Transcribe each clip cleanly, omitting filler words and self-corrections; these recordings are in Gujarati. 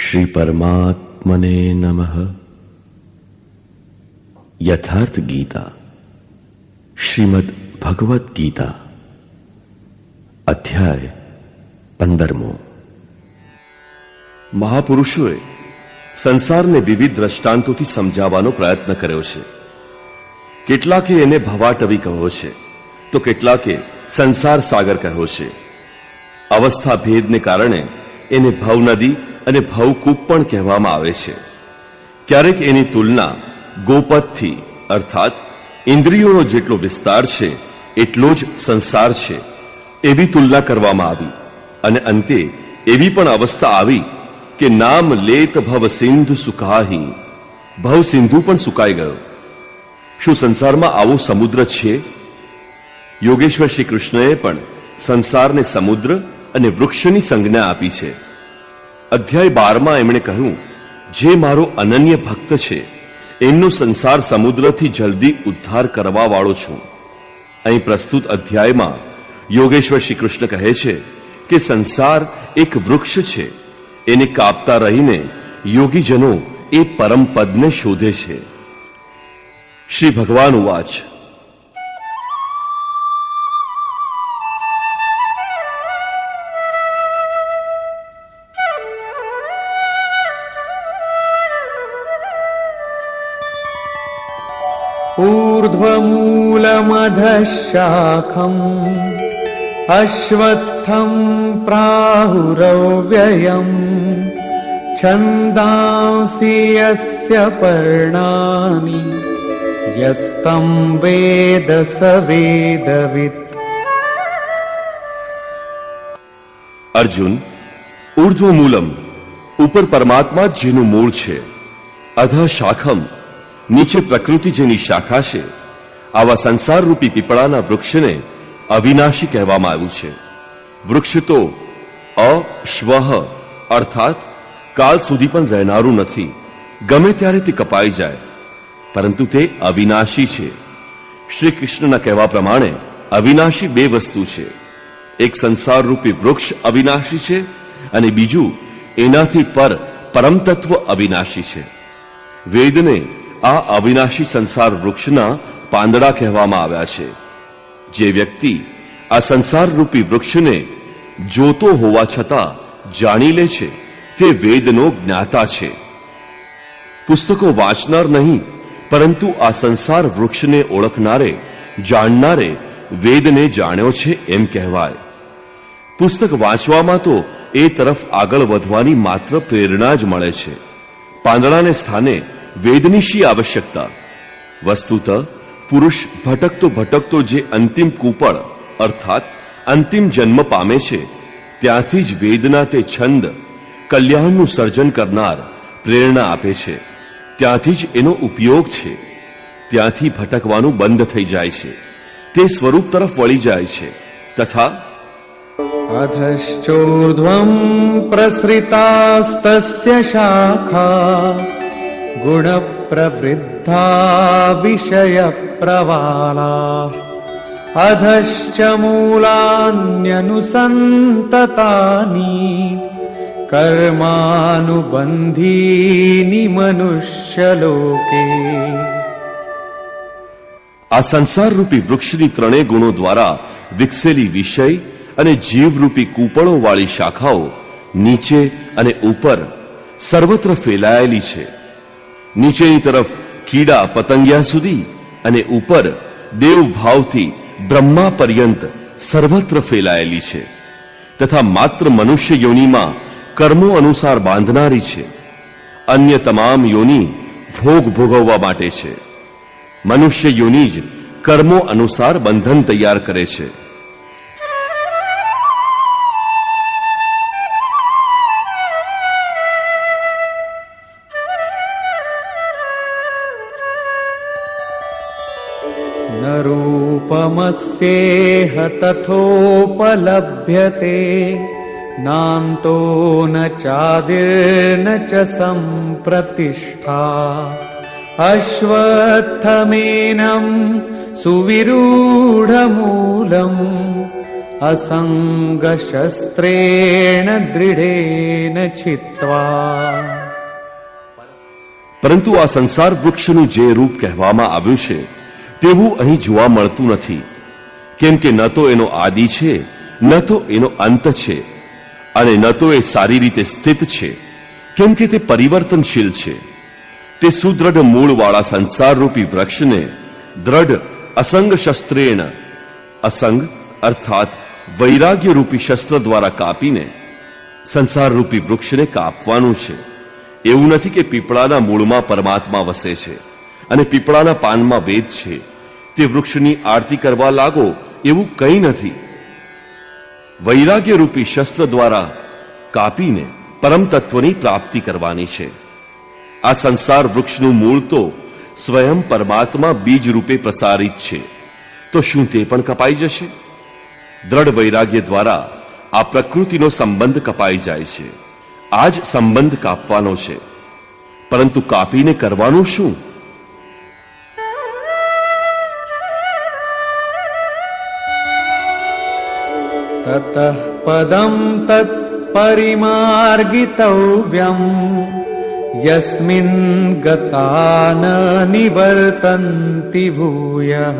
श्री परमात्मने नमः। यथार्थ गीता श्रीमद् भगवत गीता अध्याय 15। મહાપુરુષોએ સંસારને વિવિધ દ્રષ્ટાંતોથી સમજાવવાનો પ્રયત્ન કર્યો છે. કેટલાકે એને ભવાટવી કહ્યો છે તો કેટલાકે સંસાર સાગર કહ્યો છે. અવસ્થા ભેદને કારણે એને ભવનદી અને ભવકૂપ પણ કહેવામાં આવે છે. ક્યારેક એની તુલના ગોપથથી અર્થાત ઇન્દ્રિયોનો જેટલો વિસ્તાર છે એટલો જ સંસાર છે એવી તુલના કરવામાં આવી અને અંતે એવી પણ અવસ્થા આવી કે નામ લેત ભવ સિંધુ સુકાહી, ભવ સિંધુ પણ સુકાઈ ગયો. શું સંસારમાં આવો સમુદ્ર છે? યોગેશ્વર શ્રી કૃષ્ણએ પણ સંસારને સમુદ્ર અને વૃક્ષની સંજ્ઞા આપી છે. અધ્યાય 12માં એમણે કહ્યું, જે મારો અનન્ય ભક્ત છે એમનો સંસાર સમુદ્રથી જલ્દી ઉદ્ધાર કરવા વાળો છું. અહીં પ્રસ્તુત અધ્યાયમાં યોગેશ્વર શ્રી કૃષ્ણ કહે છે કે સંસાર એક વૃક્ષ છે. એને કાપતા રહીને યોગીજનો એ પરમ પદને શોધે છે. શ્રી ભગવાન ઉવાચ, ऊर्ध्वमूलमधः शाखम् अश्वत्थं प्राहुरव्ययम् छन्दांसि यस्य पर्णानि यस्तं वेद स वेदवित्. અર્જુન, ઉર્ધ્વમૂલમ ઉપર પરમાત્મા જ જેનું મૂળ છે, અધઃ શાખમ નીચે પ્રકૃતિ જેની શાખા છે, આવા સંસાર રૂપી પીપળાના વૃક્ષને અવિનાશી કહેવામાં આવ્યું છે. વૃક્ષ તો અશ્વહ અર્થાત કાલ સુધી પણ રહેનારું નથી, ગમે ત્યારે તે કપાઈ જાય, પરંતુ તે અવિનાશી છે. શ્રી કૃષ્ણના કહેવા પ્રમાણે અવિનાશી બે વસ્તુ છે. એક સંસાર રૂપી વૃક્ષ અવિનાશી છે અને બીજું એનાથી પર પરમ તત્વ અવિનાશી છે. વેદને આ અવિનાશી સંસાર વૃક્ષના પાંદડા કહેવામાં આવ્યા છે. જે વ્યક્તિ આ સંસાર રૂપી વૃક્ષને જોતો હોવા છતાં જાણી લે છે તે વેદનો જ્ઞાતા છે. પુસ્તકો વાંચનાર નહીં, પરંતુ આ સંસાર વૃક્ષને ઓળખનારે જાણનારે વેદને જાણ્યો છે એમ કહેવાય. પુસ્તક વાંચવામાં તો એ તરફ આગળ વધવાની માત્ર પ્રેરણા જ મળે છે. પાંદડાને સ્થાને વેદની શી આવશ્યકતા? વસ્તુતઃ પુરુષ ભટકતો ભટકતો જે અંતિમ કૂપળ અર્થાત અંતિમ જન્મ પામે છે ત્યાંથી જ વેદના તે છંદ કલ્યાણનું સર્જન કરનાર પ્રેરણા આપે છે. ત્યાંથી જ એનો ઉપયોગ છે. ત્યાંથી ભટકવાનું બંધ થઈ જાય છે, તે સ્વરૂપ તરફ વળી જાય છે. તથા અધશ્ચોર્ધ્વં પ્રસૃતાસ્તસ્ય શાખા ગુણ પ્રવૃદ્ધા વિષય પ્રવાલા અધશ્ચ મૂલાન્યનુસંતતાની કર્માનુબંધીની મનુષ્યલોકે. આ સંસાર રૂપી વૃક્ષની ત્રણેય ગુણો દ્વારા વિકસેલી વિષય અને જીવરૂપી કૂપળો વાળી શાખાઓ નીચે અને ઉપર સર્વત્ર ફેલાયેલી છે. નીચેની તરફ કીડા પતંગિયા સુધી અને ઉપર દેવભાવથી બ્રહ્મા પર્યંત સર્વત્ર ફેલાયેલી છે. તથા માત્ર મનુષ્ય યોનિમાં કર્મો અનુસાર બાંધનારી છે. અન્ય તમામ યોનિ ભોગ ભોગવવા માટે છે. મનુષ્ય યોનિ જ કર્મો અનુસાર બંધન તૈયાર કરે છે. ન રૂપમસ્યેહ તથોપલભ્યતે નાન્તો ન ચાદિર્ન ચ સંપ્રતિષ્ઠા અશ્વત્થમેનં સુવિરૂઢમૂલં असङ्गशस्त्रेण दृढेन छित्त्वा. પરંતુ આ સંસાર વૃક્ષનું જે રૂપ કહેવામાં આવ્યું છે તેવું અહીં જોવા મળતું નથી, કેમ કે ન તો એનો આદિ છે, ન તો એનો અંત છે, અને ન તો એ સારી રીતે સ્થિત છે, કેમ કે તે પરિવર્તનશીલ છે. તે સુદ્રઢ મૂળવાળા સંસારરૂપી વૃક્ષને દ્રઢ અસંગ શસ્ત્રેણ, અસંગ અર્થાત વૈરાગ્યરૂપી શસ્ત્ર દ્વારા કાપીને સંસારરૂપી વૃક્ષને કાપવાનું છે. એવું નથી કે પીપળાના મૂળમાં પરમાત્મા વસે છે અને પીપળાના પાનમાં વેદ છે, તે વૃક્ષની આરતી કરવા લાગો, એવું કંઈ નથી. વૈરાગ્યરૂપી શસ્ત્ર દ્વારા કાપીને પરમ તત્વની પ્રાપ્તિ કરવાની છે. આ સંસાર વૃક્ષનું મૂળ તો સ્વયં પરમાત્મા બીજ રૂપે પ્રસારિત છે, તો શું તે પણ કપાઈ જશે? દ્રઢ વૈરાગ્ય દ્વારા આ પ્રકૃતિનો સંબંધ કપાઈ જાય છે. આ જ સંબંધ કાપવાનો છે, પરંતુ કાપીને કરવાનું શું? તતઃ પદં તત્ પરિમાર્ગિતવ્યમ યસ્મિન ગતા ન નિવર્તન્તિ ભૂયઃ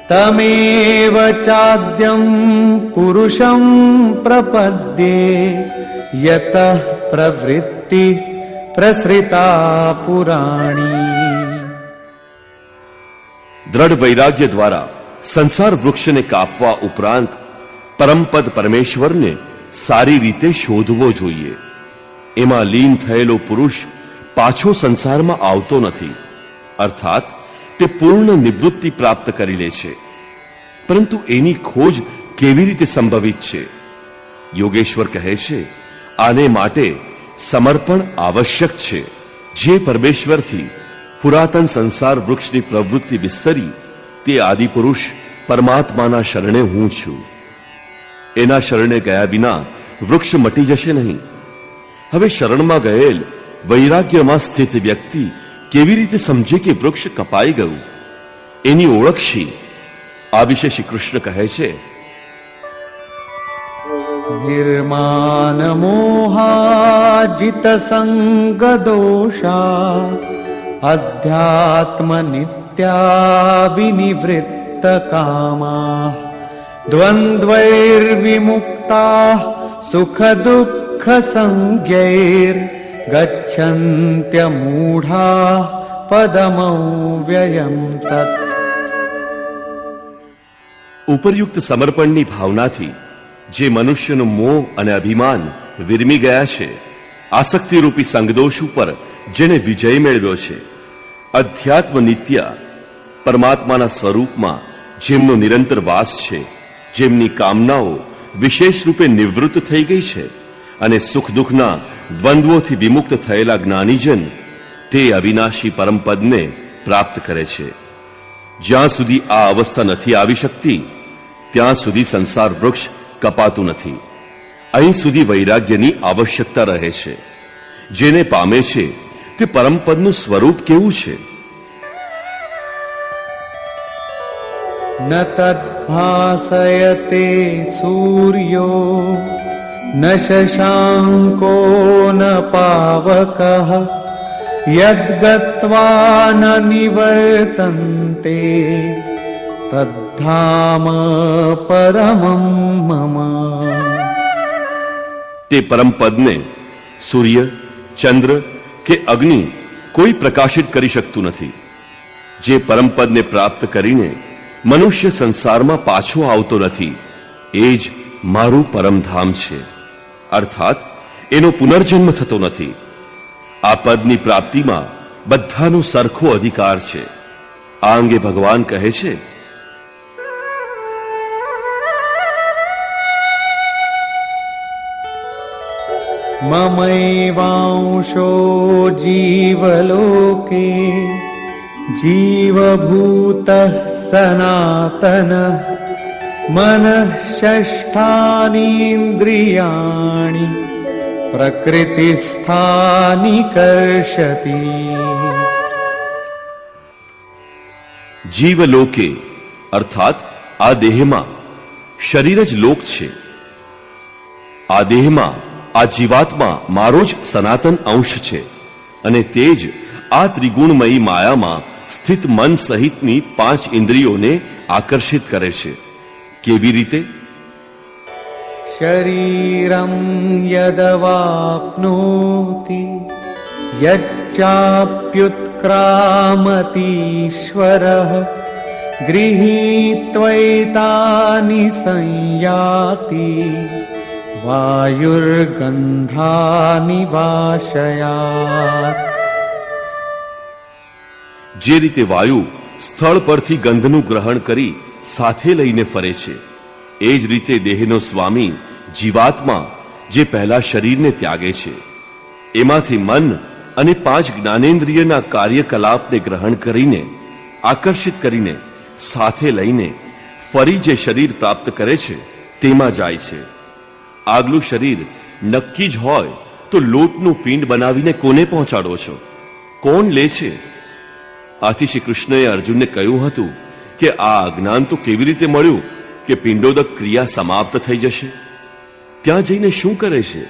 તમેવ ચાદ્યં પુરુષં પ્રપદ્યે યતઃ પ્રવૃત્તિ પ્રસૃતા પુરાણી. દ્રઢ વૈરાગ્ય દ્વારા સંસાર વૃક્ષને કાપવા ઉપરાંત પરમપદ પરમેશ્વરને સારી રીતે શોધવો જોઈએ. એમાં લીન થયેલો પુરુષ પાછો સંસારમાં આવતો નથી, અર્થાત તે પૂર્ણ નિવૃત્તિ પ્રાપ્ત કરી લે છે. પરંતુ એની ખોજ કેવી રીતે સંભવિત છે? યોગેશ્વર કહે છે, આને માટે સમર્પણ આવશ્યક છે. જે પરમેશ્વરથી પુરાતન સંસાર વૃક્ષની પ્રવૃત્તિ વિસ્તરી, તે આદિપુરુષ પરમાત્માના શરણે હું છું. એના શરણે ગયા વિના વૃક્ષ મટી જશે નહીં. હવે શરણમાં ગયેલ વૈરાગ્યમાં સ્થિત વ્યક્તિ કેવી રીતે સમજે કે વૃક્ષ કપાઈ ગયું? એની ઓળખ શી? આ વિશે શ્રી કૃષ્ણ કહે છે, નિર્માન મોહાજિત સંગ દોષા અધ્યાત્મ નિત્યા વિનિવૃત્ત કામા દ્વંદ્વૈર્વિમુક્તા સુખ દુઃખ સંજ્ઞૈર ગચ્છન્ત્ય મૂઢા પદમવ્યયમ તત. ઉપરયુક્ત સમર્પણની ભાવનાથી જે મનુષ્યનું મોહ અને અભિમાન વિરમી ગયા છે, આસક્તિરૂપી સંગદોષ ઉપર જેને વિજય મેળવ્યો છે, અધ્યાત્મ નિત્ય પરમાત્માના સ્વરૂપમાં જેમનો નિરંતર વાસ છે, જેમની કામનાઓ વિશેષ રૂપે નિવૃત્ત થઈ ગઈ છે, અને સુખ દુઃખના દ્વંદ્વોથી વિમુક્ત થયેલા જ્ઞાનીજન તે અવિનાશી પરમપદને પ્રાપ્ત કરે છે. જ્યાં સુધી આ અવસ્થા નથી આવી શકતી, ત્યાં સુધી સંસાર વૃક્ષ કપાતું નથી. અહીં સુધી વૈરાગ્યની આવશ્યકતા રહે છે. જેને પામે છે તે પરમપદનું સ્વરૂપ કેવું છે? ન તદ્ભાસયતે સૂર્યો ન શશાંકો ન પાવકઃ યદ્ગત્વા ન નિવર્તન્તે તદ્ધામ પરમં મમ. તે પરમપદને સૂર્ય, ચંદ્ર કે અગ્નિ કોઈ પ્રકાશિત કરી શકતું નથી. જે પરમપદને પ્રાપ્ત કરીને મનુષ્ય સંસારમાં પાછો આવતો નથી, એ જ મારું પરમધામ છે. અર્થાત એનો પુનર્જન્મ થતો નથી. આ પદની પ્રાપ્તિમાં બધાનો સરખો અધિકાર છે. આ અંગે ભગવાન કહે છે, મમૈવાંશો જીવલોકે જીવભૂતઃ સનાતનઃ મનઃષષ્ઠાનીન્દ્રિયાણિ પ્રકૃતિસ્થાનિ કર્ષતિ. જીવલોકે અર્થાત આ દેહમાં શરીર જ લોક છે. આ દેહમાં, આ જીવાત્મા મારો જ સનાતન અંશ છે અને તે જ આ ત્રિગુણમયી માયામાં સ્થિત મન સહિતની 5 ઇન્દ્રિયોને આકર્ષિત કરે છે. કેવી રીતે? શરીરમ યદવાપ્નોતિ યચ્ચાપ્યુત્ક્રામતીશ્વરઃ ગૃહીત્વૈતાનિ સંયાતિ વાયુર્ગંધાનિ વાશયાત. જે રીતે વાયુ સ્થળ પરથી ગંધનું ગ્રહણ કરી સાથે લઈને ફરે છે, એ જ રીતે દેહનો સ્વામી જીવાત્મા જે પહેલા શરીરને ત્યાગે છે, એમાંથી મન અને 5 જ્ઞાનેન્દ્રિયના કાર્યકલાપને ગ્રહણ કરીને, આકર્ષિત કરીને, સાથે લઈને ફરી જે શરીર પ્રાપ્ત કરે છે તેમાં જાય છે. આગલું શરીર નક્કી જ હોય તો લોટનું પિંડ બનાવીને કોને પહોંચાડો છો? કોણ લે છે? આથી શ્રી કૃષ્ણએ અર્જુનને કહ્યું હતું કે આ અજ્ઞાન તો કેવી રીતે મળ્યું કે પિંડોદક ક્રિયા સમાપ્ત થઈ જશે? ત્યાં જઈને શું કરે છે?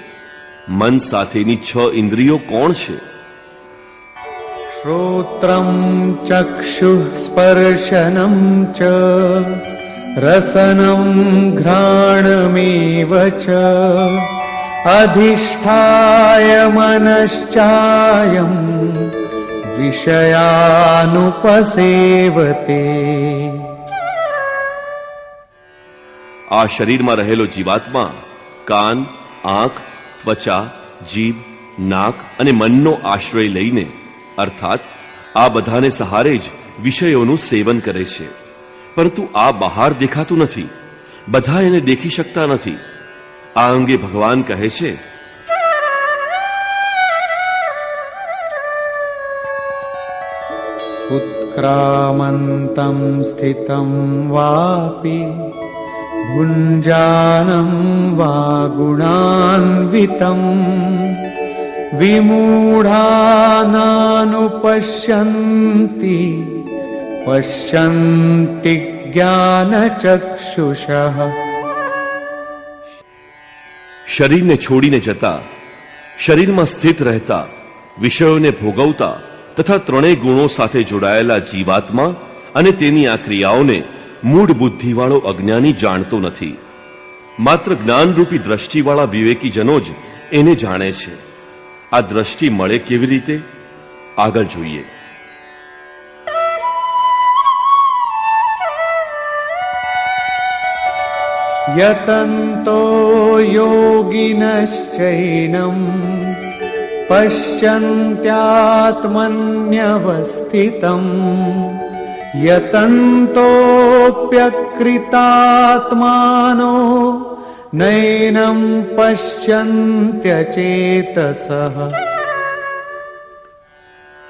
મન સાથેની 6 ઇન્દ્રિયો કોણ છે? શ્રોત્રમ ચક્ષુઃ સ્પર્શનમ ચ રસનમ ઘ્રાણમેવ ચ અધિષ્ઠાય મનશ્ચાયમ વિષયાનુપસેવતે. આ શરીરમાં રહેલો જીવાત્મા કાન, આંખ, ત્વચા, જીભ, નાક અને મનનો આશ્રય લઈને, અર્થાત આ બધાને સહારે જ વિષયોનું સેવન કરે છે. પરંતુ આ બહાર દેખાતું નથી, બધા એને દેખી શકતા નથી. આ અંગે ભગવાન કહે છે, ઉત્ક્રામંતં સ્થિતં વાપી ભુંજાનં વા ગુણાન્વિતં વિમૂઢાનાનુપશ્યન્તિ પશ્યન્તિ જ્ઞાનચક્ષુષઃ. શરીરને છોડીને જતા, શરીરમાં સ્થિત રહેતા, વિષયોને ભોગવતા તથા 3 ગુણો સાથે જોડાયેલા જીવાત્મા અને તેની આ ક્રિયાઓને મૂળ બુદ્ધિવાળો અજ્ઞાની જાણતો નથી. માત્ર જ્ઞાનરૂપી દ્રષ્ટિવાળા વિવેકીજનો જ એને જાણે છે. આ દ્રષ્ટિ મળે કેવી રીતે? આગળ જોઈએ. યતન્તો યોગિનશ્ચૈનમ પશ્યન્ત્યાત્મન્યવસ્થિતમ યતન્તોપ્યકૃતાત્માનો નૈનમ પશ્યન્ત્યચેતસઃ.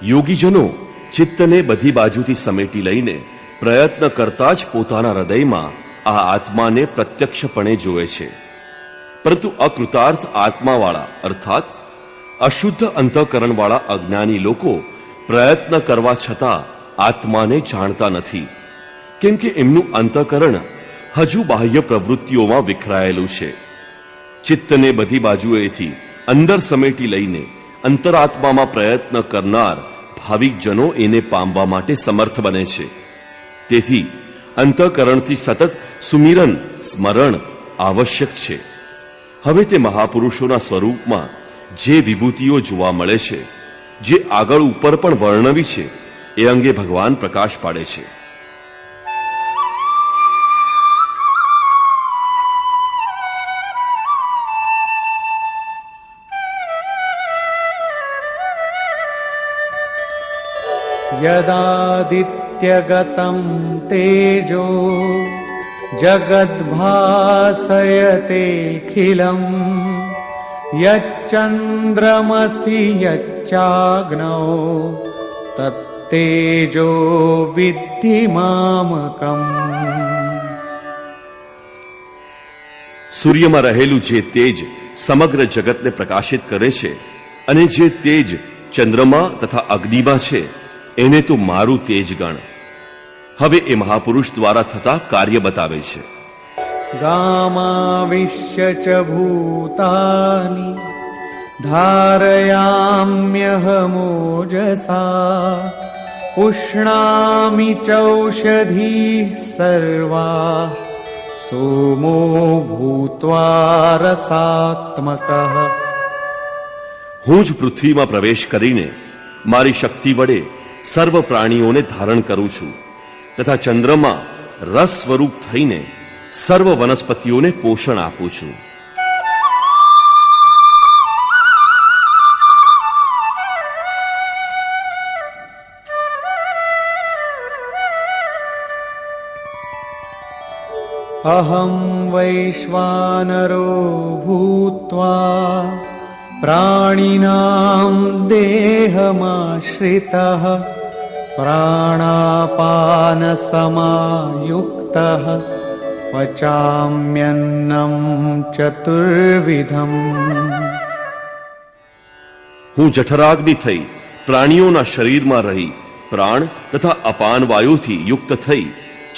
યોગીજનો ચિત્તને બધી બાજુથી સમેટી લઈને પ્રયત્ન કરતા જ પોતાના હૃદયમાં આ આત્માને પ્રત્યક્ષપણે જોવે છે. પરંતુ અકૃતાર્થ આત્માવાળા અર્થાત અશુદ્ધ અંતઃકરણવાળા અજ્ઞાની લોકો પ્રયત્ન કરવા છતાં આત્માને જાણતા નથી, કેમ કે એમનું અંતઃકરણ હજુ બાહ્ય પ્રવૃત્તિઓમાં વિખરાયેલું છે. ચિત્તને બધી બાજુએથી અંદર સમેટી લઈને અંતરાત્મામાં પ્રયત્ન કરનાર ભાવિકજનો એને પામવા માટે સમર્થ બને છે. તેથી અંતઃકરણથી સતત સુમિરન સ્મરણ આવશ્યક છે. હવે તે મહાપુરુષોના સ્વરૂપમાં જે વિભૂતિઓ જોવા મળે છે, જે આગળ ઉપર પણ વર્ણવી છે, એ અંગે ભગવાન પ્રકાશ પાડે છે. યદાદિત્યગતં તેજો જગદ્ભાસયતેખિલં યચ્ચંદ્રમસિ યચ્ચાગ્નૌ તત્તેજો વિદ્ધિ મામકમ. સૂર્યમાં રહેલું જે તેજ સમગ્ર જગતને પ્રકાશિત કરે છે અને જે તેજ ચંદ્રમા તથા અગ્નિમાં છે, એને તો મારું તેજ ગણ. હવે એ મહાપુરુષ દ્વારા થતા કાર્ય બતાવે છે. गामाविश्य च भूतानि धारयाम्यहमोजसा पुष्णामि चौषधीः सर्वा सोमो भूत्वा रसात्मकः। હું જ પૃથ્વીમાં પ્રવેશ કરીને મારી શક્તિ વડે સર્વ પ્રાણીઓને ધારણ કરું છું તથા ચંદ્રમાં રસ સ્વરૂપ થઈને સર્વ વનસ્પતિઓને પોષણ આપું છું. अहं वैश्वानरो भूत्वा प्राणिनां देहमाश्रितः प्राणापानसमायुक्तः पचाम्यन्नं चतुर्विधम्। હું જઠરાગ્નિ થઈ પ્રાણીઓના શરીરમાં રહી પ્રાણ તથા અપાન વાયુથી યુક્ત થઈ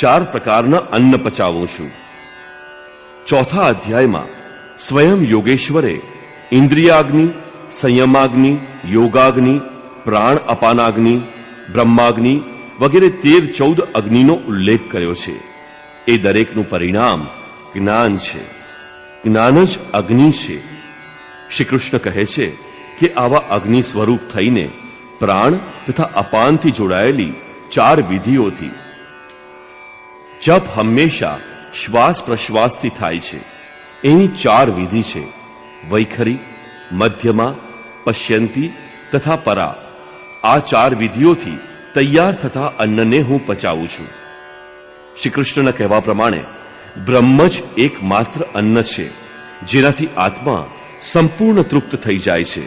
4 પ્રકારના અન્ન પચાવું છું. ચોથા અધ્યાયમાં સ્વયં યોગેશ્વરે ઇન્દ્રિયાગ્નિ, સંયમાગ્નિ, યોગાગ્નિ, પ્રાણ અપાનાગ્નિ, બ્રહ્માગ્નિ વગેરે 13-14 અગ્નિનો ઉલ્લેખ કર્યો છે. એ દરેકનું પરિણામ જ્ઞાન છે. જ્ઞાન જ અગ્નિ છે. શ્રી કૃષ્ણ કહે છે કે આવા અગ્નિ સ્વરૂપ થઈને પ્રાણ તથા અપાનથી જોડાયેલી 4 વિધિઓથી જપ હંમેશા શ્વાસ પ્રશ્વાસથી થાય છે. એની 4 વિધિ છે: વૈખરી, મધ્યમા, પશ્યંતી તથા પરા. આ 4 વિધિઓથી તૈયાર થતા અન્નને હું પચાવું છું. શ્રી કૃષ્ણના કહેવા પ્રમાણે બ્રહ્મ જ એકમાત્ર અન્ન છે જેનાથી આત્મા સંપૂર્ણ તૃપ્ત થઈ જાય છે,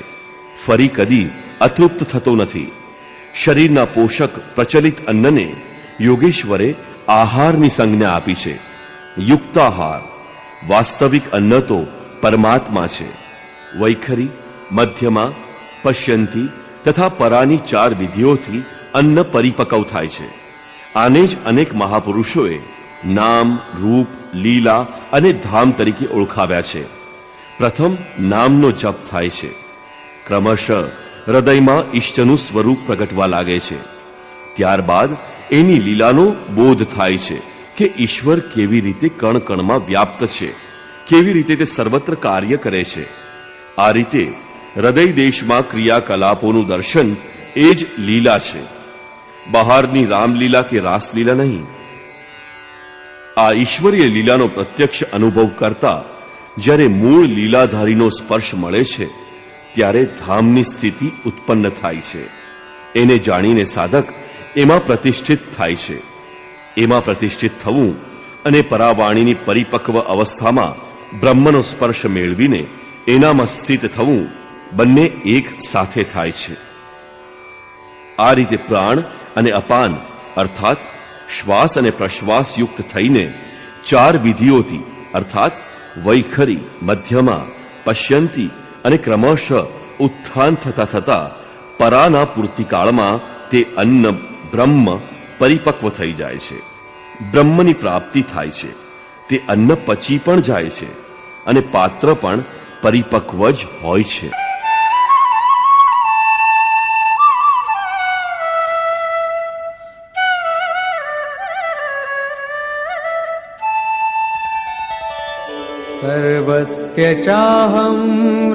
ફરી કદી અતૃપ્ત થતો નથી. શરીરના પોષક પ્રચલિત અન્નને યોગેશ્વરે આહારની સંજ્ઞા આપી છે. યુક્તાહાર. વાસ્તવિક અન્ન તો પરમાત્મા છે. વૈખરી, મધ્યમા, પશ્યંતી તથા પરાની 4 વિધિઓથી અન્ન પરિપક્વ થાય છે. આને જ અનેક મહાપુરુષોએ નામ, રૂપ, લીલા અને ધામ તરીકે ઓળખાવ્યા છે. પ્રથમ નામનો જપ થાય છે. ક્રમશઃ હૃદયમાં ઈષ્ટનું સ્વરૂપ પ્રગટવા લાગે છે. ત્યારબાદ એની લીલાનો બોધ થાય છે કે ઈશ્વર કેવી રીતે કણ કણમાં વ્યાપ્ત છે, કેવી રીતે તે સર્વત્ર કાર્ય કરે છે. આ રીતે હૃદય દેશમાં ક્રિયાકલાપોનું દર્શન એ જ લીલા છે, બહારની રામલીલા કે રાસલીલા નહીં. આ ઈશ્વરીય લીલાનો પ્રત્યક્ષ અનુભવ કરતા જ્યારે મૂળ લીલાધારીનો સ્પર્શ મળે છે ત્યારે ધામની સ્થિતિ ઉત્પન્ન થાય છે. એને જાણીને સાધક એમાં પ્રતિષ્ઠિત થાય છે. એમાં પ્રતિષ્ઠિત થવું અને પરાવાણીની પરિપક્વ અવસ્થામાં બ્રહ્મનો સ્પર્શ મેળવીને એનામાં સ્થિત થવું બંને એક સાથે થાય છે. આ રીતે પ્રાણ અને અપાન અર્થાત શ્વાસ અને પ્રશ્વાસ યુક્ત થઈને 4 વિધિઓથી અર્થાત વૈખરી, મધ્યમા, પશ્યંતી અને ક્રમશઃ ઉત્થાન થતા થતા પરાના પૂર્તિકાળમાં તે અન્ન બ્રહ્મ પરિપક્વ થઈ જાય છે. બ્રહ્મની પ્રાપ્તિ થાય છે. તે અન્ન પચી પણ જાય છે અને પાત્ર પણ પરિપક્વ જ હોય છે. સર્વસ્ય ચાહં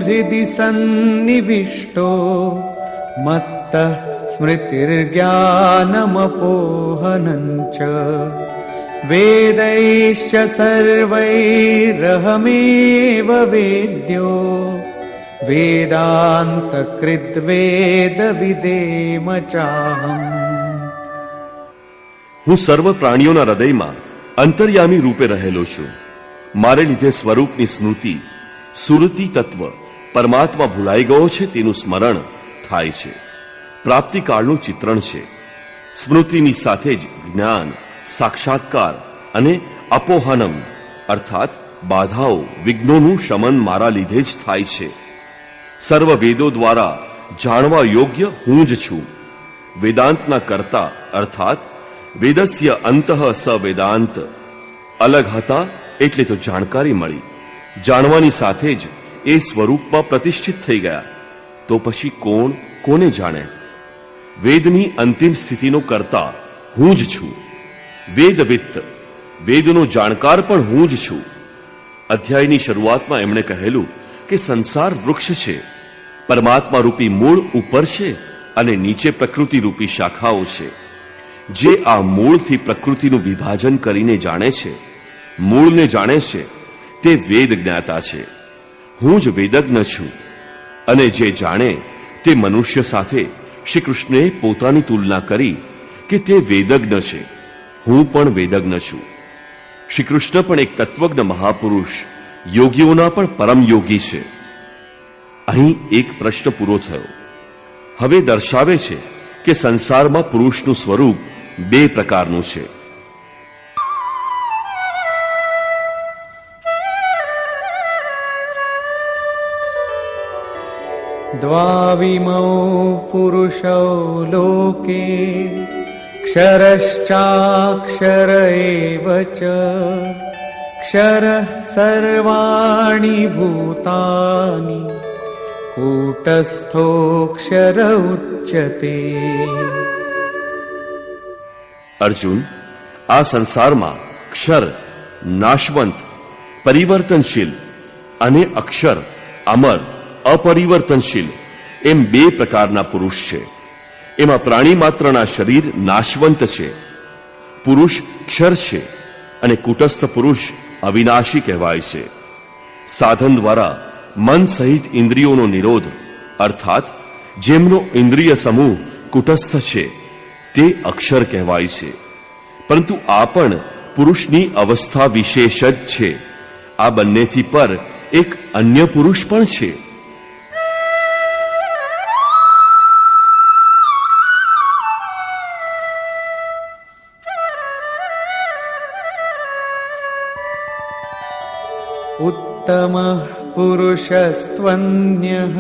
હૃદિ સન્નિવિષ્ટો મત્તઃ સ્મૃતિર્જ્ઞાનમપોહનં ચ વેદૈશ્ચ સર્વૈરહમેવ વેદ્યો વેદાંતકૃત વેદવિદેમ ચાહં. હું સર્વ પ્રાણીઓના હૃદયમાં અંતર્યામી રૂપે રહેલો છું. મારે લીધે સ્વરૂપની સ્મૃતિ, સુરતી તત્વ પરમાત્મા ભૂલાઈ ગયો છે તેનું સ્મરણ થાય છે. પ્રાપ્તિકાળનું ચિત્રણ છે. સ્મૃતિની સાથે જ જ્ઞાન, સાક્ષાત્કાર અને અપોહનમ અર્થાત બાધાઓ, વિઘ્નોનું શમન મારા લીધે જ થાય છે. સર્વ વેદો દ્વારા જાણવા યોગ્ય હું જ છું. વેદાંતના કર્તા અર્થાત વેદસ્ય અંતઃ સ વેદાંત. અલગ હતા એટલે તો જાણકારી મળી. જાણવાની સાથે જ એ સ્વરૂપમાં પ્રતિષ્ઠિત થઈ ગયા. તો પછી કોણ કોને જાણે? વેદની અંતિમ સ્થિતિનો કર્તા હું જ છું. વેદવિત્ત, વેદનો જાણકાર પણ હું જ છું. અધ્યાયની શરૂઆતમાં એમણે કહેલું કે સંસાર વૃક્ષ છે. પરમાત્મા રૂપી મૂળ ઉપર છે અને નીચે પ્રકૃતિ રૂપી શાખાઓ છે. જે આ મૂળથી પ્રકૃતિનું વિભાજન કરીને જાણે છે, મૂળને જાણે છે, તે વેદ જ્ઞાતા છે. હું જ વેદજ્ઞ છું. અને જે જાણે તે મનુષ્ય સાથે શ્રી કૃષ્ણે પોતાની તુલના કરી કે તે વેદજ્ઞ છે, હું પણ વેદજ્ઞ છું. શ્રી કૃષ્ણ પણ એક તત્વજ્ઞ મહાપુરુષ, યોગીઓના પણ પરમ યોગી છે. અહીં એક પ્રશ્ન પૂરો થયો. હવે દર્શાવે છે કે સંસારમાં પુરુષનું સ્વરૂપ બે પ્રકારનું છે. દ્વાવિમૌ પુરુષૌ લોકે ક્ષરશ્ચાક્ષર એવ ચ ક્ષરઃ સર્વાણિ ભૂતાનિ કૂટસ્થોક્ષર ઉચ્યતે. અર્જુન, આ સંસારમાં ક્ષર નાશવંત, પરિવર્તનશીલ અને અક્ષર અમર, અપરિવર્તનશીલ એમ બે પ્રકારના પુરુષ છે. એમાં પ્રાણી માત્રના શરીર નાશવંત છે. પુરુષ ક્ષર છે અને કુટસ્થ પુરુષ અવિનાશી કહેવાય છે. સાધન દ્વારા મન સહિત ઇન્દ્રિયોનો નિરોધ, અર્થાત જેમનો ઇન્દ્રિય સમૂહ કુટસ્થ છે તે અક્ષર કહેવાય છે. પરંતુ આ પણ પુરુષની અવસ્થા વિશેષ જ છે. આ બંનેથી પર એક અન્ય પુરુષ પણ છે. ઉત્તમઃ પુરુષસ્ત્વન્યઃ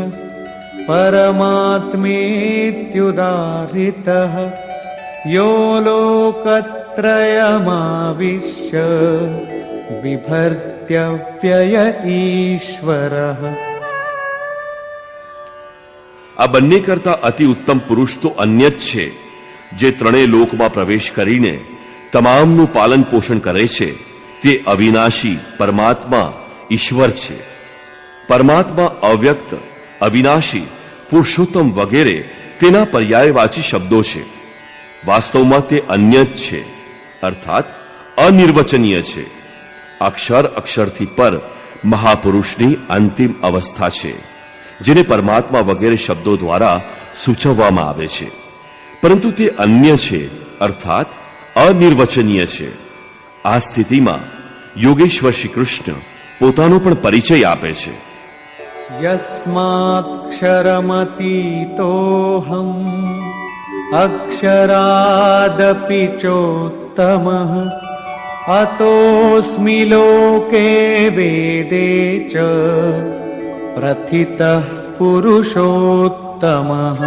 પરમાત્મેત્યુદાહૃતઃ યો લોકત્રયમાવિશ્ય બિભર્ત્યવ્યય ઈશ્વરઃ. આ બંને કરતા અતિ ઉત્તમ પુરુષ તો અન્ય જ છે, જે ત્રણેય લોકમાં પ્રવેશ કરીને તમામનું પાલન પોષણ કરે છે. તે અવિનાશી પરમાત્મા ઈશ્વર છે. પરમાત્મા અવ્યક્ત, અવિનાશી, પુરુષોત્તમ વગેરે તેના પર્યાયવાચી શબ્દો છે. વાસ્તવમાં તે અન્ય જ છે, અર્થાત અનિર્વચનીય છે. અક્ષર અક્ષરથી પર મહાપુરુષની અંતિમ અવસ્થા છે, જેને પરમાત્મા વગેરે શબ્દો દ્વારા સૂચવવામાં આવે છે. પરંતુ તે અન્ય છે, અર્થાત અનિર્વચનીય છે. આ સ્થિતિમાં યોગેશ્વર શ્રી કૃષ્ણ પોતાનો પણ પરિચય આપે છે. યસ્માત્ક્ષરમતીતોહમ અક્ષરાદપી ચોત્તમઃ અતોસ્મિ લોકે વેદે ચ પ્રથિતઃ પુરુષોત્તમઃ.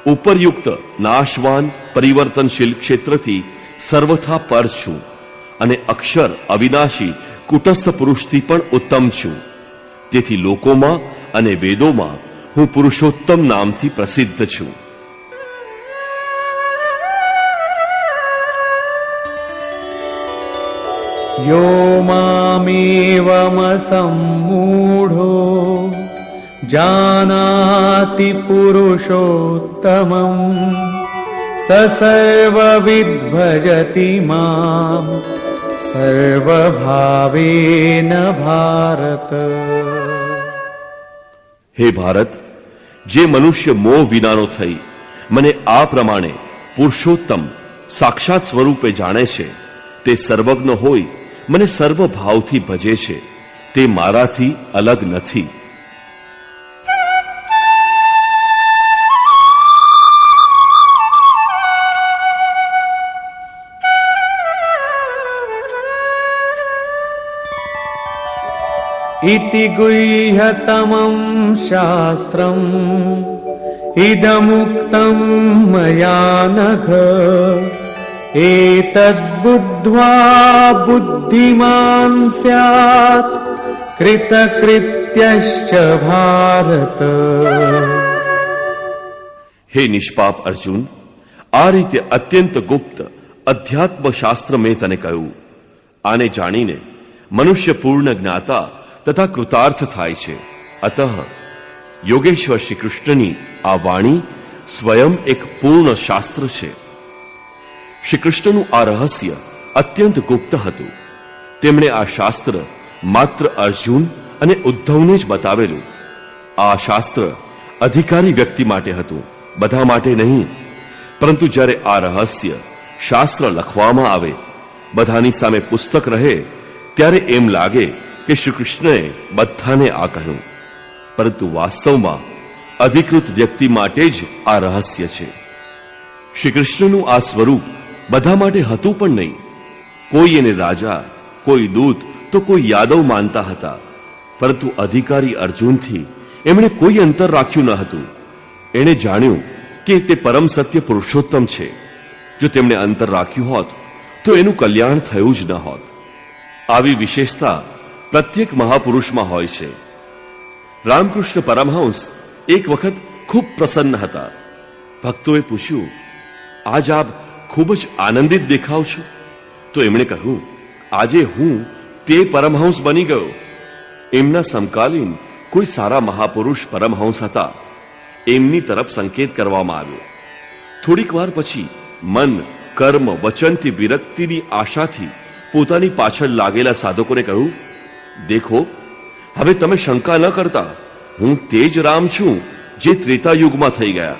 ઉપરયુક્ત નાશવાન પરિવર્તનશીલ ક્ષેત્રથી સર્વથા પર છું અને અક્ષર અવિનાશી કુટસ્થ પુરુષથી પણ ઉત્તમ છું. તેથી લોકોમાં અને વેદોમાં હું પુરુષોત્તમ નામથી પ્રસિદ્ધ છું. યો મામેવમસમ્મૂઢો જાનાતિ પુરુષોત્તમં સ સર્વવિદ્ ભજતિ મામ સર્વભાવેન ભારત. હે ભારત, જે મનુષ્ય મોહ વિનાનો થઈ મને આ પ્રમાણે પુરુષોત્તમ સાક્ષાત સ્વરૂપે જાણે છે, તે સર્વજ્ઞ હોય મને સર્વ ભાવથી ભજે છે, તે મારાથી અલગ નથી. ઇતિ ગુહ્યતમં શાસ્ત્રમ ઇદમુક્તમ મયા નઘ एतद्बुद्ध्वा बुद्धिमान् स्यात् कृतकृत्यश्च भारत। હે નિષ્પાપ અર્જુન, આ રીતે અત્યંત ગુપ્ત અધ્યાત્મ શાસ્ત્ર મેં તને કહ્યું. આને જાણીને મનુષ્ય પૂર્ણ જ્ઞાતા તથા કૃતાર્થ થાય છે. અતઃ યોગેશ્વર શ્રી કૃષ્ણની આ વાણી સ્વયં એક પૂર્ણ શાસ્ત્ર છે. શ્રી કૃષ્ણનું આ રહસ્ય અત્યંત ગુપ્ત હતું. તેમણે આ શાસ્ત્ર માત્ર અર્જુન અને ઉદ્ધવને જ બતાવેલું. આ શાસ્ત્ર અધિકારી વ્યક્તિ માટે હતું, બધા માટે નહીં. પરંતુ જ્યારે આ રહસ્ય શાસ્ત્ર લખવામાં આવે, બધાની સામે પુસ્તક રહે, ત્યારે એમ લાગે કે શ્રી કૃષ્ણએ બધાને આ કહ્યું. પરંતુ વાસ્તવમાં અધિકૃત વ્યક્તિ માટે જ આ રહસ્ય છે. શ્રી કૃષ્ણનું આ સ્વરૂપ બધા માટે હતું પણ નહીં. કોઈ એને રાજા, કોઈ દૂત તો કોઈ યાદવ માનતા હતા. પરંતુ અધિકારી અર્જુનથી એમણે કોઈ અંતર રાખ્યું ન હતું. એણે જાણ્યું કે તે પરમ સત્ય પુરુષોત્તમ છે. જો તેમણે અંતર રાખ્યું હોત તો એનું કલ્યાણ થયું જ ન હોત. આવી વિશેષતા પ્રત્યેક મહાપુરુષમાં હોય છે. રામકૃષ્ણ પરમહંસ એક વખત ખૂબ પ્રસન્ન હતા. ભક્તોએ પૂછ્યું, આજ આપ ખૂબ જ આનંદિત દેખાવ છો? તો એમણે કહ્યું, આજે હું તે પરમહંસ બની ગયો. એમના સમકાલીન કોઈ સારા મહાપુરુષ પરમહંસ હતા. એમની તરફ સંકેત કરવામાં આવ્યો. થોડીક વાર પછી મન, કર્મ, વચનથી વિરક્તિની આશાથી પોતાની પાછળ લાગેલા સાધકોને કહ્યું, દેખો, હવે તમે શંકા ન કરતા. હું તે જ રામ છું જે ત્રેતાયુગમાં થઈ ગયા.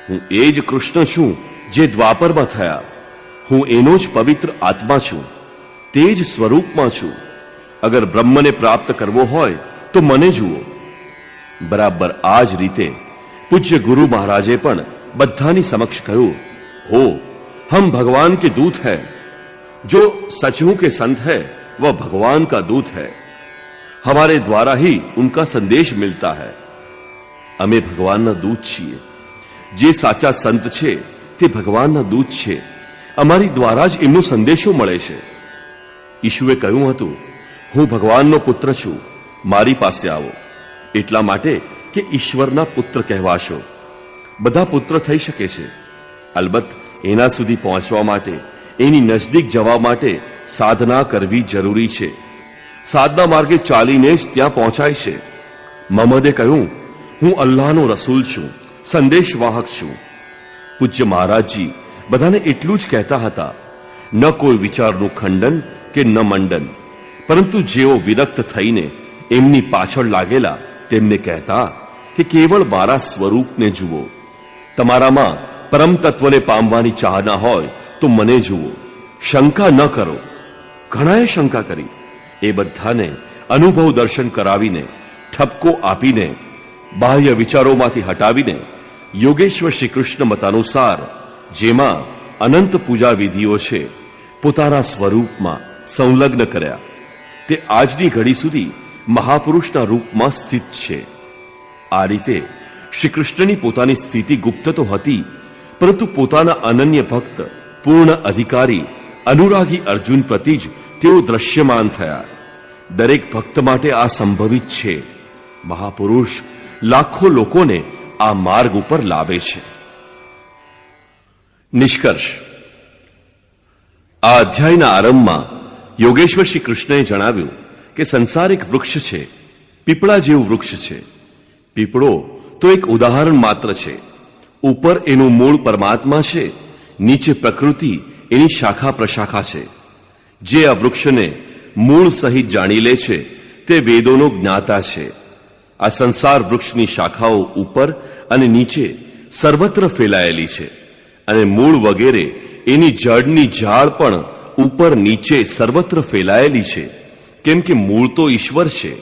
હું એ જ કૃષ્ણ છું જે દ્વાપરમાં થયા. હું એનો જ પવિત્ર આત્મા છું, તે જ સ્વરૂપમાં છું. અગર બ્રહ્મને પ્રાપ્ત કરવો હોય તો મને જુઓ. બરાબર આ જ રીતે પૂજ્ય ગુરુ મહારાજે પણ બધાની સમક્ષ કહ્યું, हो हम भगवान के दूत हैं. जो सचमुच के संत है वह भगवान का दूत है. हमारे द्वारा ही उनका संदेश मिलता है. અમે ભગવાનના દૂત છીએ. જે સાચા સંત છે તે ભગવાનના દૂત છે. અમારી દ્વારા જ એમનો સંદેશો મળે છે. ઈશુએ કહ્યું હતું, હું ભગવાનનો પુત્ર છું, મારી પાસે આવો. એટલા માટે કે ઈશ્વરના પુત્ર કહેવાશો. બધા પુત્ર થઈ શકે છે. અલબત્ત એના સુધી પહોંચવા માટે, એની નજદીક જવા માટે સાધના કરવી જરૂરી છે. સાધના માર્ગે ચાલીને જ ત્યાં પહોંચાય છે. મહમ્મદે કહ્યું, હું અલ્લાહનો રસૂલ છું, સંદેશવાહક છું. પૂજ્ય મહારાજજી બધાને એટલું જ કહેતા હતા. ન કોઈ વિચારનું ખંડન કે ન મંડન. પરંતુ જેઓ વિરક્ત થઈને એમની પાછળ લાગેલા તેમને કહેતા કે કેવળ મારા સ્વરૂપને જુઓ. તમારામાં પરમ તત્વને પામવાની ચાહના હોય તો મને જુઓ. શંકા ન કરો. ઘણાએ શંકા કરી. એ બધાને અનુભવ દર્શન કરાવીને, ઠપકો આપીને, બાહ્ય વિચારોમાંથી હટાવીને યોગેશ્વર શ્રી કૃષ્ણ મતાનુસાર, જેમાં અનંત પૂજા વિધિઓ છે, પોતાના સ્વરૂપમાં સંલગ્ન કર્યા. તે આજની ઘડી સુધી મહાપુરુષના રૂપમાં સ્થિત છે. આ રીતે શ્રી કૃષ્ણની પોતાની સ્થિતિ ગુપ્ત તો હતી, પરંતુ પોતાના અનન્ય ભક્ત, પૂર્ણ અધિકારી, અનુરાગી અર્જુન પ્રતિ જ તેઓ દ્રશ્યમાન થયા. દરેક ભક્ત માટે આ સંભવિત છે. મહાપુરુષ લાખો લોકોને આ માર્ગ ઉપર લાવે છે. નિષ્કર્ષ. આ અધ્યાયના આરંભમાં યોગેશ્વર શ્રી કૃષ્ણએ જણાવ્યું કે સંસાર એક વૃક્ષ છે, પીપળા જેવું વૃક્ષ છે. પીપળો તો એક ઉદાહરણ માત્ર છે. ઉપર એનું મૂળ પરમાત્મા છે, નીચે પ્રકૃતિ એની શાખા પ્રશાખા છે. જે આ વૃક્ષને મૂળ સહિત જાણી લે છે તે વેદોનો જ્ઞાતા છે. આ સંસાર વૃક્ષની શાખાઓ ઉપર અને નીચે સર્વત્ર ફેલાયેલી છે, અને મૂળ વગેરે એની જળની ઝાડ પણ ઉપર નીચે સર્વત્ર ફેલાયેલી છે. કેમ કે મૂળ તો ઈશ્વર છે.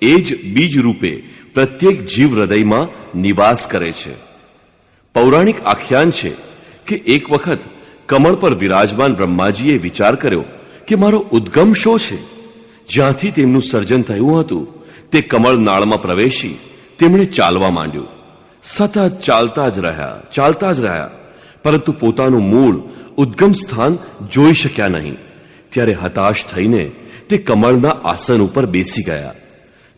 એ જ બીજ રૂપે પ્રત્યેક જીવ હૃદયમાં નિવાસ કરે છે. પૌરાણિક આખ્યાન છે કે એક વખત કમળ પર વિરાજમાન બ્રહ્માજીએ વિચાર કર્યો કે મારો ઉદ્ગમ શો છે. જ્યાંથી તેમનું સર્જન થયું હતું તે કમળ નાળમાં પ્રવેશી તેમણે ચાલવા માંડ્યું. સતત ચાલતા જ રહ્યા, પરંતુ પોતાનું મૂળ ઉદ્ગમ સ્થાન જોઈ શક્યા નહીં, ત્યારે હતાશ થઈને તે કમળના આસન ઉપર બેસી ગયા.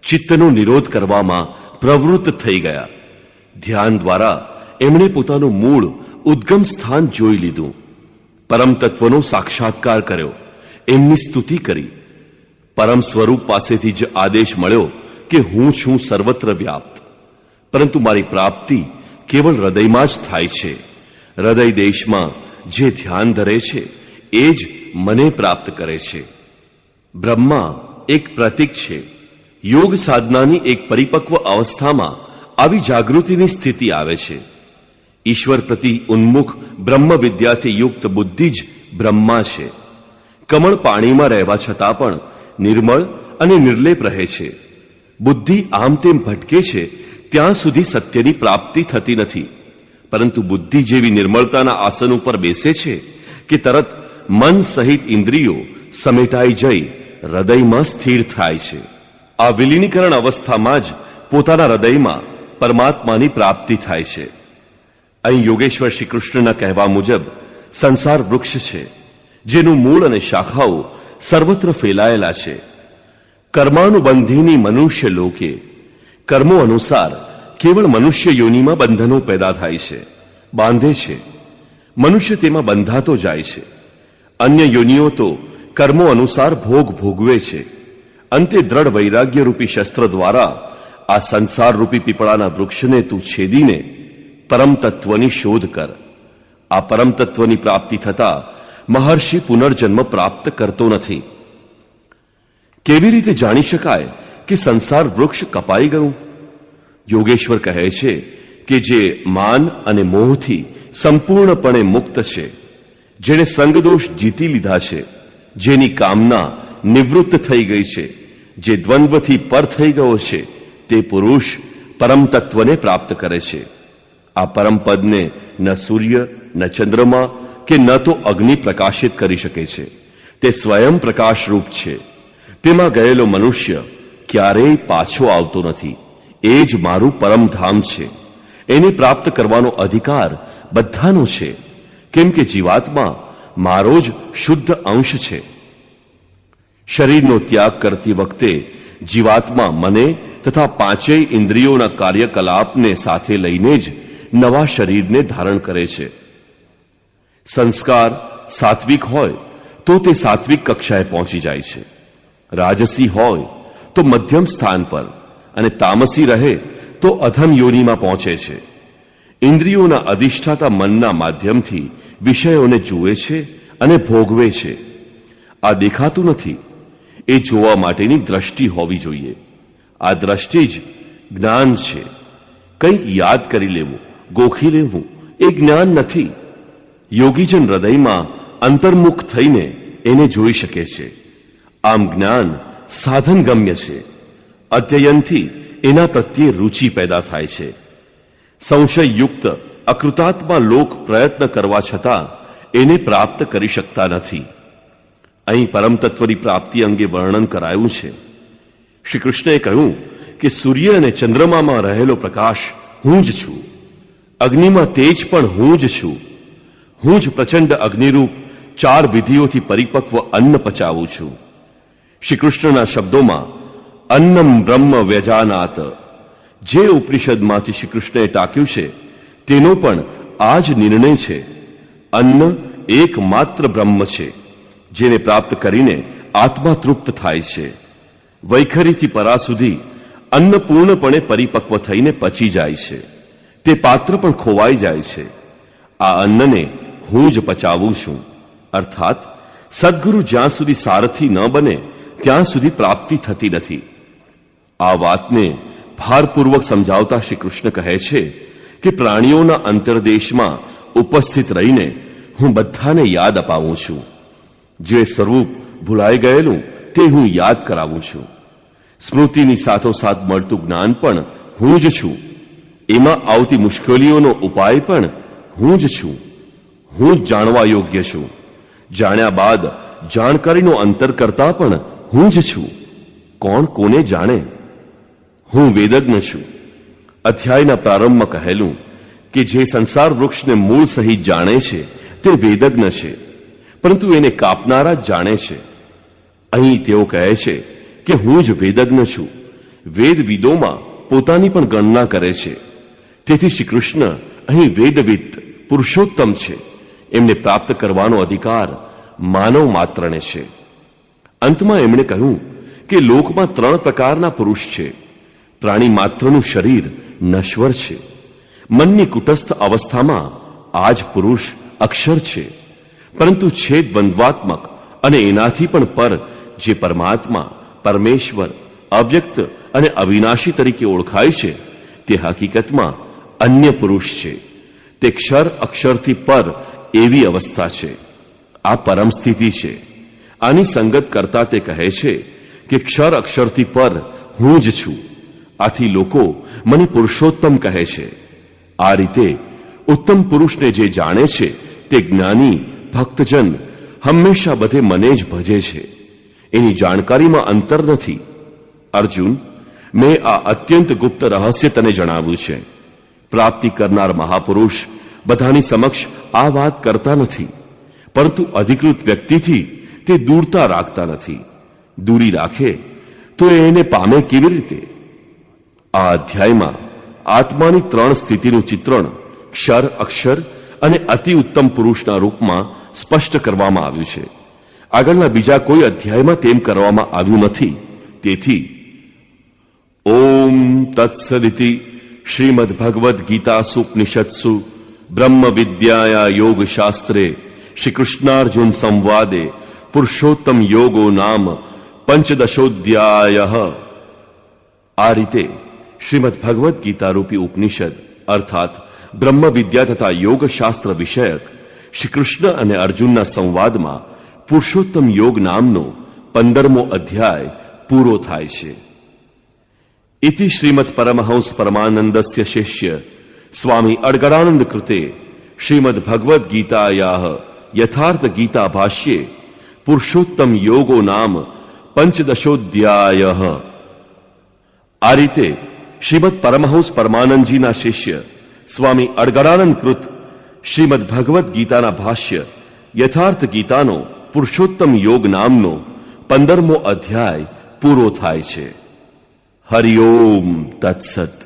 ચિત્તનો નિરોધ કરવામાં પ્રવૃત્ત થઈ ગયા. ધ્યાન દ્વારા એમણે પોતાનું મૂળ ઉદ્ગમ સ્થાન જોઈ લીધું. પરમ તત્વનો સાક્ષાત્કાર કર્યો, એમની સ્તુતિ કરી. પરમ સ્વરૂપ પાસેથી જ આદેશ મળ્યો કે હું છું સર્વત્ર વ્યાપ્ત, પરંતુ મારી પ્રાપ્તિ કેવળ હૃદયમાં જ થાય છે. હૃદય દેશમાં જે ધ્યાન ધરે છે એ જ મને પ્રાપ્ત કરે છે. બ્રહ્મા એક પ્રતીક છે. યોગ સાધનાની એક પરિપક્વ અવસ્થામાં આવી જાગૃતિની સ્થિતિ આવે છે. ઈશ્વર પ્રતિ ઉન્મુખ બ્રહ્મ વિદ્યાથી યુક્ત બુદ્ધિ જ બ્રહ્મા છે. કમળ પાણીમાં રહેવા છતાં પણ નિર્મળ અને નિર્લેપ રહે છે. બુદ્ધિ આમ તેમ ભટકે છે ત્યાં સુધી સત્યની પ્રાપ્તિ થતી નથી. પરંતુ બુદ્ધિ જેવી નિર્મળતાના આસન ઉપર બેસે છે કે તરત મન સહિત ઇન્દ્રિયો સમેટાઈ જઈ હૃદયમાં સ્થિર થાય છે. આ વિલીનીકરણ અવસ્થામાં જ પોતાના હૃદયમાં પરમાત્માની પ્રાપ્તિ થાય છે. અહીં યોગેશ્વર શ્રી કૃષ્ણના કહેવા મુજબ સંસાર વૃક્ષ છે, જેનું મૂળ અને શાખાઓ સર્વત્ર ફેલાયેલા છે. કર્માનુબંધીની મનુષ્ય લોકે કર્મો અનુસાર કેવળ મનુષ્ય યોનિમાં બંધનો પેદા થાય છે, બાંધે છે. મનુષ્ય તેમાં બંધાતો જાય છે. અન્ય યોનિઓ તો કર્મો અનુસાર ભોગ ભોગવે છે. અંતે દ્રઢ વૈરાગ્ય રૂપી શસ્ત્ર દ્વારા આ સંસાર રૂપી પીપળાના વૃક્ષને તું છેદીને પરમ તત્વની શોધ કર. આ પરમ તત્વની પ્રાપ્તિ થતા મહર્ષિ પુનર્જન્મ પ્રાપ્ત કરતો નથી. કેવી રીતે જાણી શકાય કે સંસાર વૃક્ષ કપાઈ ગયું? યોગેશ્વર કહે છે કે જે માન અને મોહથી સંપૂર્ણપણે મુક્ત છે, જેણે સંગદોષ જીતી લીધા છે, જેની કામના નિવૃત્ત થઈ ગઈ છે, જે દ્વંદ્વથી પર થઈ ગયો છે, તે પુરુષ પરમ તત્વને પ્રાપ્ત કરે છે. આ પરમ પદને ન સૂર્ય, ન ચંદ્રમા કે ન તો અગ્નિ પ્રકાશિત કરી શકે છે. તે સ્વયં પ્રકાશરૂપ છે. તેમાં ગયેલો મનુષ્ય ક્યારેય પાછો આવતો નથી. એ જ મારું પરમધામ છે. એને પ્રાપ્ત કરવાનો અધિકાર બધાનો છે, કેમ કે જીવાત્મા મારો જ શુદ્ધ અંશ છે. શરીરનો ત્યાગ કરતી વખતે જીવાત્મા મને તથા પાંચેય ઇન્દ્રિયોના કાર્યકલાપને સાથે લઈને જ નવા શરીરને ધારણ કરે છે. સંસ્કાર સાત્વિક હોય તો તે સાત્વિક કક્ષાએ પહોંચી જાય છે. રાજસી હોય તો મધ્યમ સ્થાન પર, અને તામસી રહે તો અધમ યોનિમાં પહોંચે છે. ઇન્દ્રિયોના અધિષ્ઠાતા મનના માધ્યમથી વિષયોને જુએ છે અને ભોગવે છે. આ દેખાતું નથી, એ જોવા માટેની દ્રષ્ટિ હોવી જોઈએ. આ દ્રષ્ટિ જ જ્ઞાન છે. કંઈક યાદ કરી લેવું, ગોખી લેવું એ જ્ઞાન નથી. યોગીજન હૃદયમાં અંતર્મુખ થઈને એને જોઈ શકે છે. આમ જ્ઞાન સાધનગમ્ય છે. અધ્યયનથી એના પ્રત્યે રુચિ પેદા થાય છે. સંશયયુક્ત અકૃતાત્મા લોક પ્રયત્ન કરવા છતાં એને પ્રાપ્ત કરી શકતા નથી. અહીં પરમ તત્વની પ્રાપ્તિ અંગે વર્ણન કરાયું છે. શ્રી કૃષ્ણએ કહ્યું કે સૂર્ય અને ચંદ્રમામાં રહેલો પ્રકાશ હું જ છું. અગ્નિમાં તેજ પણ હું જ છું. હું જ પ્રચંડ અગ્નિરૂપ 4 વિધિઓથી પરિપક્વ અન્ન પચાવું છું. શ્રી કૃષ્ણના શબ્દોમાં અન્નમ બ્રહ્મ વ્યજાનાત, જે ઉપનિષદમાંથી શ્રી કૃષ્ણએ ટાંક્યું છે તેનો પણ આ જ નિર્ણય છે. અન્ન એકમાત્ર બ્રહ્મ છે, જેને પ્રાપ્ત કરીને આત્મા તૃપ્ત થાય છે. વૈખરીથી પરા સુધી અન્ન પૂર્ણપણે પરિપક્વ થઈને પચી જાય છે. તે પાત્ર પણ ખોવાઈ જાય છે. આ અન્નને હું જ પચાવું છું. અર્થાત સદગુરુ જ્યાં સુધી સારથી ન બને ત્યાં સુધી પ્રાપ્તિ થતી નથી. આ વાતને ભારપૂર્વક સમજાવતા શ્રી કૃષ્ણ કહે છે કે પ્રાણીઓના અંતર્દેશમાં ઉપસ્થિત રહીને હું બધાને યાદ અપાવું છું. જે સ્વરૂપ ભૂલાઈ ગયેલું તે હું યાદ કરાવું છું. સ્મૃતિની સાથોસાથ મળતું જ્ઞાન પણ હું જ છું. એમાં આવતી મુશ્કેલીઓનો ઉપાય પણ હું જ છું. હું જ જાણવા યોગ્ય છું. જાણ્યા બાદ જાણકારીનો અંતર કરતા પણ હું જ છું. કોણ કોને જાણે? હું વેદજ્ઞ છું. અધ્યાયના પ્રારંભમાં કહેલું કે જે સંસાર વૃક્ષને મૂળ સહિત જાણે છે તે વેદજ્ઞ છે, પરંતુ એને કાપનારા જ જાણે છે. અહીં તેઓ કહે છે કે હું જ વેદજ્ઞ છું. વેદવિદોમાં પોતાની પણ ગણના કરે છે. તેથી શ્રી કૃષ્ણ અહીં વેદવિદ પુરુષોત્તમ છે. એમને પ્રાપ્ત કરવાનો અધિકાર માનવ માત્રને છે. અંતમાં એમણે કહ્યું કે લોકમાં 3 પ્રકારના પુરુષ છે. પ્રાણી માત્રનું શરીર નશ્વર છે. મનની કુટસ્થ અવસ્થામાં આ જ પુરુષ અક્ષર છે, પરંતુ છે દ્વંદ્વાત્મક અને એનાથી પણ પર જે પરમાત્મા, પરમેશ્વર, અવ્યક્ત અને અવિનાશી તરીકે ઓળખાય છે તે હકીકતમાં અન્ય પુરુષ છે. તે ક્ષર અક્ષરથી પર એવી અવસ્થા છે. આ પરમ સ્થિતિ છે. આની સંગત કરતા તે કહે છે કે ક્ષર અક્ષરથી પર હું જ છું. આથી લોકો મને પુરુષોત્તમ કહે છે. આ રીતે ઉત્તમ પુરુષને જે જાણે છે તે જ્ઞાની ભક્તજન હંમેશા બધે મને જ ભજે છે. એની જાણકારીમાં અંતર નથી. અર્જુન, મેં આ અત્યંત ગુપ્ત રહસ્ય તને જણાવ્યું છે. પ્રાપ્તિ કરનાર મહાપુરુષ બધાની સમક્ષ આ વાત કરતા નથી, પરંતુ અધિકૃત વ્યક્તિથી તે દૂરતા રાખતા નથી. દૂરી રાખે તો એને પામે કેવી રીતે? આ અધ્યાયમાં આત્માની 3 સ્થિતિનું ચિત્રણ ક્ષર, અક્ષર અને અતિ ઉત્તમ પુરુષના રૂપમાં સ્પષ્ટ કરવામાં આવ્યું છે. આગળના બીજા કોઈ અધ્યાયમાં તેમ કરવામાં આવ્યું નથી. તેથી ઓમ તત્સદિતિ શ્રીમદ ભગવદ્ ગીતાસુપનિષત્સુ બ્રહ્મ વિદ્યાયા યોગ શાસ્ત્રે શ્રી કૃષ્ણાર્જુન સંવાદે પુરુષોત્તમ યોગો નામ 15 આ રીતે શ્રીમદ ભગવદ્ ગીતા રૂપી ઉપનિષદ અર્થાત બ્રહ્મ વિદ્યા તથા યોગ શાસ્ત્ર વિષયક શ્રી કૃષ્ણ અને અર્જુનના સંવાદમાં પુરુષોત્તમ યોગ નામનો 15મો અધ્યાય પૂરો થાય છે. ઇતિ શ્રીમદ પરમહંસ પરમાનંદસ્ય શિષ્ય સ્વામી અડગડાનંદ કૃતે શ્રીમદ ભગવદ્ ગીતાયાઃ યથાર્થ ગીતા ભાષ્યે પુરુષોત્તમ યોગો નામ 15 આ રીતે શ્રીમદ પરમહંસ પરમાનંદજીના શિષ્ય સ્વામી અડગડાનંદ કૃત શ્રીમદ ભગવદ્ ગીતાના ભાષ્ય યથાર્થ ગીતાનો પુરુષોત્તમ યોગ નામનો 15મો અધ્યાય પૂરો થાય છે. હરિ ઓમ તત્સત.